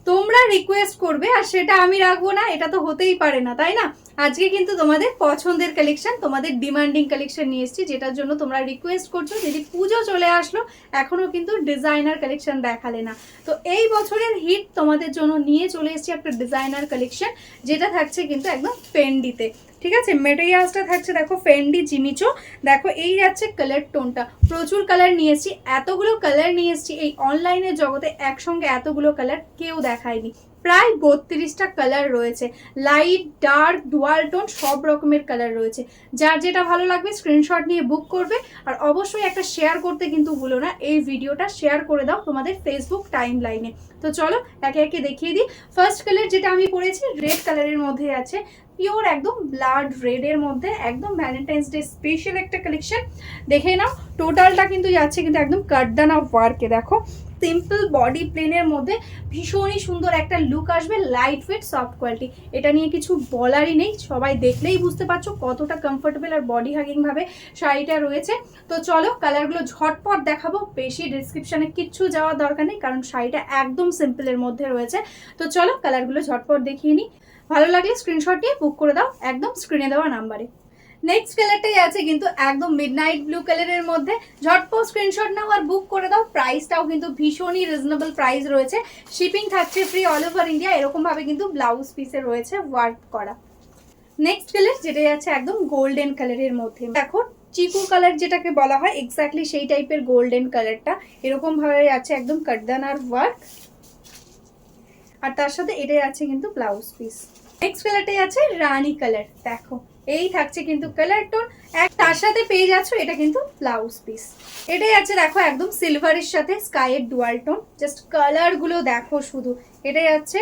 তোমরা রিকোয়েস্ট করবে আর সেটা আমি রাখবো না, এটা তো হতেই পারে না, তাই না? আজকে কিন্তু তোমাদের পছন্দের কালেকশন, তোমাদের ডিমান্ডিং কালেকশন নিয়ে এসেছি, যেটার জন্য তোমরা রিকোয়েস্ট করছো। যদি পুজো চলে আসলো এখনো কিন্তু ডিজাইনার কালেকশন দেখালে না, তো এই বছরের হিট তোমাদের জন্য নিয়ে চলে এসেছি একটা ডিজাইনার কালেকশন, যেটা থাকছে কিন্তু একদম ফেন্ডিতে। ঠিক আছে, মেটেরিয়ালসটা থাকছে দেখো ফেন্ডি জিমিচো। দেখো এই যাচ্ছে কালার টোনটা, প্রচুর কালার নিয়ে এসেছি, এতগুলো কালার নিয়ে এসেছি এই অনলাইনের জগতে একসঙ্গে এতগুলো কালার কেউ দেখায়নি। প্রায় 32টা কালার রয়েছে, লাইট ডার্ক ডুয়াল টোন সব রকমের কালার রয়েছে। যার যেটা ভালো লাগবে স্ক্রিনশট নিয়ে বুক করবে, আর অবশ্যই একটা শেয়ার করতে কিন্তু ভুলো না, এই ভিডিওটা শেয়ার করে দাও তোমাদের ফেসবুক টাইম লাইনে। তো চলো একে একে দেখিয়ে দিই। ফার্স্ট কালার যেটা আমি পরেছি রেড কালারের মধ্যে আছে, পিওর একদম ব্লাড রেডের মধ্যে, একদম ভ্যালেন্টাইন্স ডে স্পেশাল একটা কালেকশন। দেখে নাও টোটালটা কিন্তু যাচ্ছে কিন্তু একদম কাটদানা ওয়ার্কে। দেখো সিম্পল বডি প্লেনের মধ্যে ভীষণই সুন্দর একটা লুক আসবে, লাইট ওয়েট সফট কোয়ালিটি, এটা নিয়ে কিছু বলারই নেই, সবাই দেখলেই বুঝতে পারছো কতটা কমফোর্টেবল আর বডি হাগিং ভাবে শাড়িটা রয়েছে। তো চলো কালারগুলো ঝটপট দেখাবো, বেশি ডিসক্রিপশনে কিচ্ছু যাওয়ার দরকার নেই, কারণ শাড়িটা একদম সিম্পলের মধ্যে রয়েছে। তো চলো কালারগুলো ঝটপট দেখিয়ে নিই, ভালো লাগলে স্ক্রিনশট নিয়ে বুক করে দাও একদম স্ক্রিনে দেওয়া নাম্বারে। নেক্সট কালারটাই আছে কিন্তু একদম মিডনাইট ব্লু কালারের মধ্যে, ঝটপট স্ক্রিনশট নাও আর বুক করে দাও। প্রাইসটাও কিন্তু ভীষণই রিজনেবল প্রাইস রয়েছে, শিপিং থাকছে ফ্রি অল ওভার ইন্ডিয়া। এরকম ভাবে কিন্তু ব্লাউজ পিসে রয়েছে ওয়ার্ক করা। নেক্সট কালার যেটা আছে একদম গোল্ডেন কালারের মধ্যে, দেখো চিকু কালার যেটাকে বলা হয় এক্স্যাক্টলি সেই টাইপের গোল্ডেন কালারটা, এরকম ভাবে আছে একদম কাটদানার ওয়ার্ক, আর তার সাথে এটাই আছে কিন্তু ব্লাউজ পিস। নেক্সট কালারটাই আছে রানী কালার, দেখো এই থাকছে কিন্তু কালার টোন, তার সাথে পেয়ে যাচ্ছ এটা কিন্তু ব্লাউজ পিস। এটাই আছে দেখো একদম সিলভারের সাথে স্কাইয়ের ডুয়াল টোন, জাস্ট কালার গুলো দেখো শুধু। এটাই আছে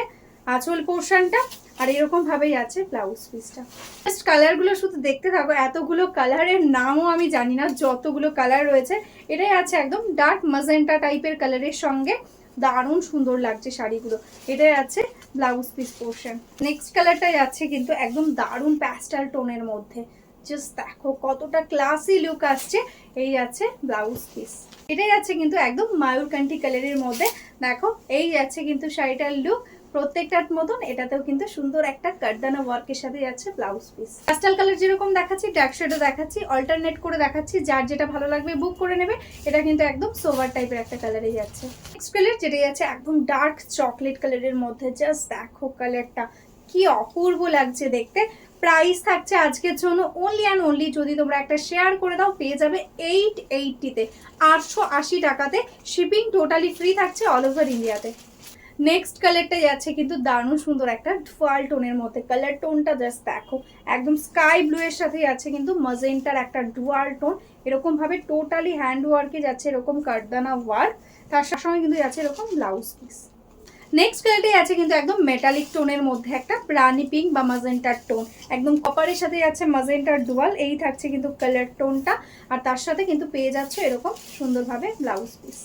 আঁচল পোর্শনটা, আর এরকম ভাবেই আছে ব্লাউজ পিসটা। জাস্ট কালার গুলো শুধু দেখতে থাকো, এতগুলো কালারের নামও আমি জানি না, যতগুলো কালার রয়েছে। এটাই আছে একদম ডার্ক মাজেন্টা টাইপের কালারের সঙ্গে, দারুণ সুন্দর লাগছে শাড়িগুলো। এটাই আছে ব্লাউজ পিস পোর্শন। নেক্সট কালারটাই আছে কিন্তু একদম দারুণ প্যাস্টেল টোনের মধ্যে, জাস্ট দেখো কতটা ক্লাসি লুক আসছে। এই আছে ব্লাউজ পিস, এটাই আছে কিন্তু একদম মায়ূরকান্ঠি কালারের মধ্যে। দেখো এই আছে কিন্তু শাড়িটার লুক প্রত্যেকটার মতন, এটাতেও কিন্তু সুন্দর একটা কাটদানা ওয়ার্কের সাথে যাচ্ছে ব্লাউজ পিস। প্যাস্টেল কালার যেরকম দেখাচ্ছি ডার্ক শেডও দেখাচ্ছি, অল্টারনেট করে দেখাচ্ছি, যার যেটা ভালো লাগবে বুক করে নেবে। এটা কিন্তু একদম সোভার টাইপের একটা কালারে যাচ্ছে। নেক্সট কালার যেটা যাচ্ছে একদম ডার্ক চকলেট কালারের মধ্যে, জাস্ট দেখো কালারটা কি অপূর্ব লাগছে দেখতে। প্রাইস থাকছে আজকের জন্য অনলি অ্যান্ড অনলি, যদি তোমরা একটা শেয়ার করে দাও পেয়ে যাবে 880-তে, 880 টাকাতে। শিপিং টোটালি ফ্রি থাকছে অল ওভার ইন্ডিয়াতে। নেক্সট কালারটা যাচ্ছে কিন্তু দারুণ সুন্দর একটা ডুয়াল টোনের মধ্যে, কালার টোনটা জাস্ট দেখো একদম স্কাই ব্লু এর সাথে যাচ্ছে কিন্তু মাজেন্টার একটা ডুয়াল টোন, এরকম ভাবে টোটালি হ্যান্ড ওয়ার্কে যাচ্ছে এরকম কাটদানা ওয়ার্ক, তার সঙ্গে কিন্তু যাচ্ছে এরকম ব্লাউজ পিস। নেক্সট কালারটাই আছে কিন্তু একদম মেটালিক টোনের মধ্যে একটা রানি পিঙ্ক বা মাজেন্টার টোন, একদম কপারের সাথে যাচ্ছে মাজেন্টার ডুয়াল, এই থাকছে কিন্তু কালার টোনটা, আর তার সাথে কিন্তু পেয়ে যাচ্ছে এরকম সুন্দরভাবে ব্লাউজ পিস।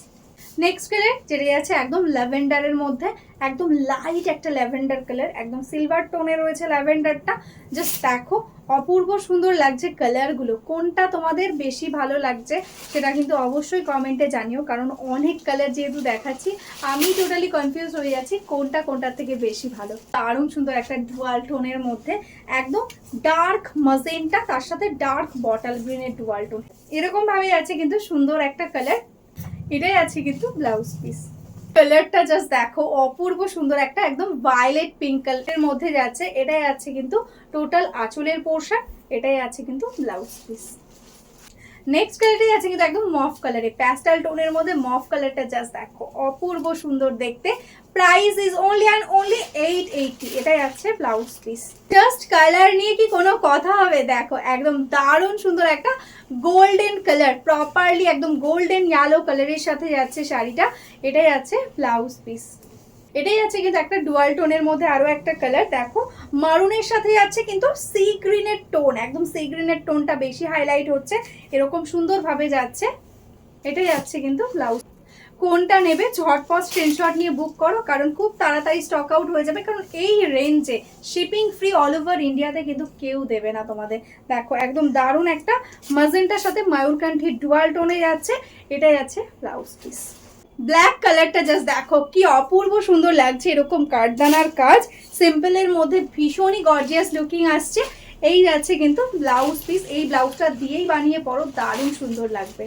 নেক্সট কালার যেটা আছে একদম ল্যাভেন্ডারের মধ্যে, একদম লাইট একটা ল্যাভেন্ডার কালার, একদম সিলভার টোনে রয়েছে ল্যাভেন্ডারটা। জাস্ট দেখো অপূর্ব সুন্দর লাগছে কালারগুলো, কোনটা তোমাদের বেশি ভালো লাগছে সেটা কিন্তু অবশ্যই কমেন্টে জানিও, কারণ অনেক কালার যেহেতু দেখাচ্ছি আমি টোটালি কনফিউজ হয়ে যাচ্ছি কোনটার থেকে বেশি ভালো। দারুণ সুন্দর একটা ডুয়াল টোনের মধ্যে, একদম ডার্ক মাজেন্টা তার সাথে ডার্ক বটল গ্রিনের ডুয়াল টোন, এরকম ভাবে আছে কিন্তু সুন্দর একটা কালার। এটাই আছে কিন্তু ব্লাউজ পিস। কালারটা জাস্ট দেখো অপূর্ব সুন্দর একটা একদম ভায়োলেট পিঙ্ক কালারের মধ্যে যাচ্ছে, এটাই আছে কিন্তু টোটাল আঁচলের পোর্শন, এটাই আছে কিন্তু ব্লাউজ পিস। নেক্সট কালারটাই আছে কিন্তু একদম মফ কালারে, প্যাস্টেল টোনের মধ্যে মফ কালারটা জাস্ট দেখো অপূর্ব সুন্দর দেখতে। Price is only and only 880, এটাই আছে ব্লাউজ পিস। জাস্ট কালার নিয়ে কি কোনো কথা হবে, দেখো একদম দারুণ সুন্দর একটা গোল্ডেন কালার, প্রপারলি একদম গোল্ডেন ইয়েলো কালারের সাথে যাচ্ছে শাড়িটা, এটাই আছে ব্লাউজ পিস। এটাই আছে কিন্তু একটা ডুয়াল টোনের মধ্যে আরো একটা কালার, দেখো মারুনের সাথে যাচ্ছে কিন্তু সি গ্রিনের টোন, একদম সি গ্রিনের টোনটা বেশি হাইলাইট হচ্ছে, এরকম সুন্দর ভাবে যাচ্ছে। এটাই যাচ্ছে কিন্তু ব্লাউজ। কোনটা নেবে ঝটপট স্ক্রিনশট নিয়ে বুক করো, কারণ খুব তাড়াতাড়ি স্টক আউট হয়ে যাবে, কারণ এই রেঞ্জে শিপিং ফ্রি অল ওভার ইন্ডিয়াতে কিন্তু কেউ দেবে না তোমাদের। দেখো একদম দারুণ একটা মাজেন্টার সাথে মায়ূরকান্ঠি ডুয়াল টোনে যাচ্ছে, এটাই আছে ব্লাউজ পিস। ব্ল্যাক কালারটা জাস্ট দেখো কি অপূর্ব সুন্দর লাগছে, এরকম কাঠদানার কাজ, সিম্পলের মধ্যে ভীষণই গর্জিয়াস লুকিং আসছে। এই যাচ্ছে কিন্তু ব্লাউজ পিস, এই ব্লাউজটা দিয়েই বানিয়ে পরো, দারুণ সুন্দর লাগবে।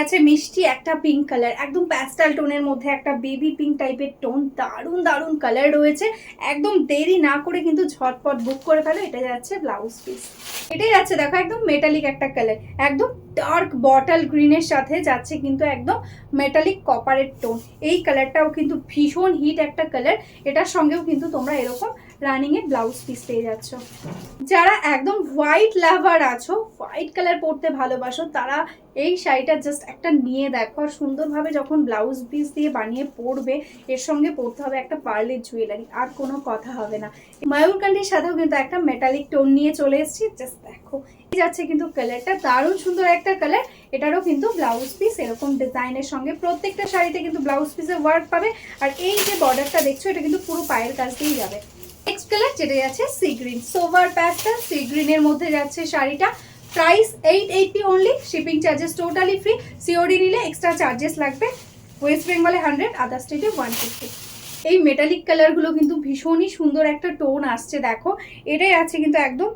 আছে মিষ্টি একটা পিঙ্ক কালার, একদম প্যাস্টেল টোনের মধ্যে একটা বেবি পিঙ্ক টাইপের টোন, দারুণ দারুণ কালার রয়েছে। একদম দেরি না করে কিন্তু ঝটপট বুক করে ফেলো। এটা যাচ্ছে ব্লাউজ পিস। এটাই যাচ্ছে দেখো একদম মেটালিক একটা কালার, একদম ডার্ক বটল গ্রিনের সাথে যাচ্ছে কিন্তু একদম মেটালিক কপারের টোন। এই কালারটাও কিন্তু ভীষণ হিট একটা কালার। এটার সঙ্গেও কিন্তু তোমরা এরকম রানিং এ ব্লাউজ পিস পেয়ে যাচ্ছ। যারা একদম হোয়াইট লাভার আছো, হোয়াইট কালার পরতে ভালোবাসো, তারা এই শাড়িটা জাস্ট একটা নিয়ে দেখো। আর সুন্দরভাবে যখন ব্লাউজ পিস দিয়ে বানিয়ে পরবে, এর সঙ্গে পরতে হবে একটা পার্লের জুয়েলারি, আর কোনো কথা হবে না। ময়ূরকান্ঠির সাথেও কিন্তু একটা মেটালিক টোন নিয়ে চলে এসেছি, জাস্ট দেখো যাচ্ছে কিন্তু কালারটা দারুণ সুন্দর একটা কালার। এটারও কিন্তু ব্লাউজ পিস এরকম ডিজাইনের সঙ্গে, প্রত্যেকটা শাড়িতে কিন্তু ব্লাউজ পিসে ওয়ার্ক পাবে। আর এই যে বর্ডারটা দেখছো, এটা কিন্তু পুরো পায়ের কাছ দিয়েই যাবে। নেক্সট কালার যেটা যাচ্ছে সি গ্রিন, সোভার প্যাস্টেল সি গ্রিনের মধ্যে যাচ্ছে শাড়িটা। Price 880 only, shipping charges totally free. COD নিলে এক্সট্রা চার্জেস লাগবে। ওয়েস্ট বেঙ্গলে 100, আদার স্টেটে 150। এই মেটালিক কালারগুলো কিন্তু ভীষণই সুন্দর একটা টোন আসছে দেখো। এটাই আছে কিন্তু একদম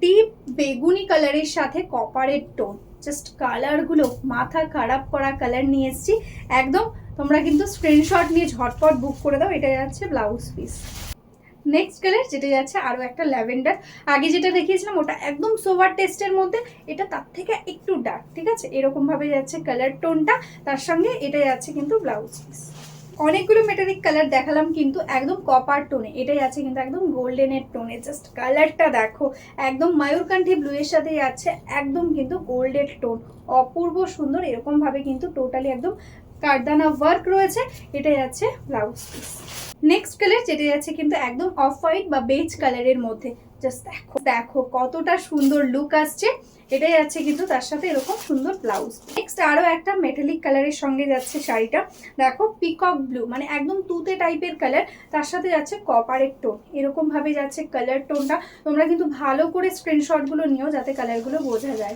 ডিপ বেগুনি কালারের সাথে কপারের টোন, জাস্ট কালারগুলো মাথা খারাপ করা কালার নিয়ে এসেছি একদম। তোমরা কিন্তু স্ক্রিনশট নিয়ে ঝটপট বুক করে দাও। এটা যাচ্ছে ব্লাউজ পিস। নেক্সট কালার যেটা যাচ্ছে আরো একটা ল্যাভেন্ডার, আগে যেটা দেখিয়েছিলাম ওটা একদম সোভার টেস্টের মধ্যে, এটা তার থেকে একটু ডার্ক, ঠিক আছে। এরকম ভাবে যাচ্ছে কালার টোনটা, তার সঙ্গে এটা যাচ্ছে কিন্তু ব্লাউজ পিস। অনেকগুলো মেটালিক কালার দেখালাম কিন্তু একদম কপার টোনে, এটাই আছে কিন্তু একদম গোল্ডেনের টোনে। জাস্ট কালারটা দেখো, একদম ময়ূরকান্ঠি ব্লু এর সাথে যাচ্ছে একদম কিন্তু গোল্ডের টোন, অপূর্ব সুন্দর। এরকম ভাবে কিন্তু টোটালি একদম কারদানা ওয়ার্ক রয়েছে। এটা যাচ্ছে ব্লাউজ পিস। নেক্সট কালার যেটা যাচ্ছে কিন্তু একদম অফ হোয়াইট বা বেজ কালারের মধ্যে, জাস্ট দেখো দেখো কতটা সুন্দর লুক আসছে। এটাই যাচ্ছে কিন্তু তার সাথে এরকম সুন্দর ব্লাউজ। নেক্সট আরো একটা মেটালিক কালারের সঙ্গে যাচ্ছে শাড়িটা, দেখো পিকক ব্লু, মানে একদম তুতে টাইপের কালার, তার সাথে যাচ্ছে কপারের টোন। এরকম ভাবে যাচ্ছে কালার টোনটা। তোমরা কিন্তু ভালো করে স্ক্রিনশট গুলো নিও যাতে কালারগুলো বোঝা যায়।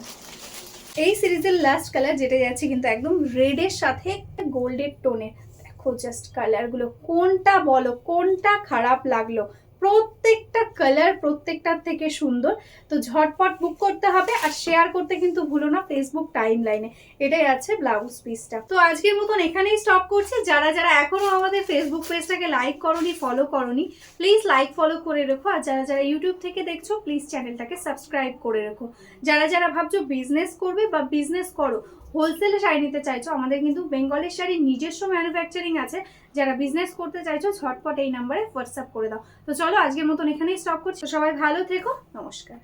এই সিরিজের লাস্ট কালার যেটা যাচ্ছে কিন্তু একদম রেডের সাথে গোল্ডের টোনে। দেখো জাস্ট কালারগুলো, কোনটা বলো কোনটা খারাপ লাগলো? প্রত্যেকটা কালার প্রত্যেকটার থেকে সুন্দর। তো ঝটপট বুক করতে হবে, আর শেয়ার করতে কিন্তু ভুলো না ফেসবুক টাইম লাইনে। এটাই আছে ব্লাউজ পিসটা। তো আজকের মতন এখানেই স্টপ করছি। যারা যারা এখনো আমাদের ফেসবুক পেজটাকে লাইক করোনি, ফলো করোনি, প্লিজ লাইক ফলো করে রেখো। আর যারা যারা ইউটিউব থেকে দেখছো, প্লিজ চ্যানেলটাকে সাবস্ক্রাইব করে রেখো। যারা যারা ভাবছো বিজনেস করবে বা বিজনেস করো, হোলসেলে শাড়ি নিতে চাইছো, আমাদের কিন্তু বেঙ্গলের শাড়ির নিজস্ব ম্যানুফ্যাকচারিং আছে। যারা বিজনেস করতে চাইছো ঝটপট এই নাম্বারে হোয়াটসঅ্যাপ করে দাও। তো চলো আজকের মতন এখানেই স্টপ করছি। সবাই ভালো থেকো, নমস্কার।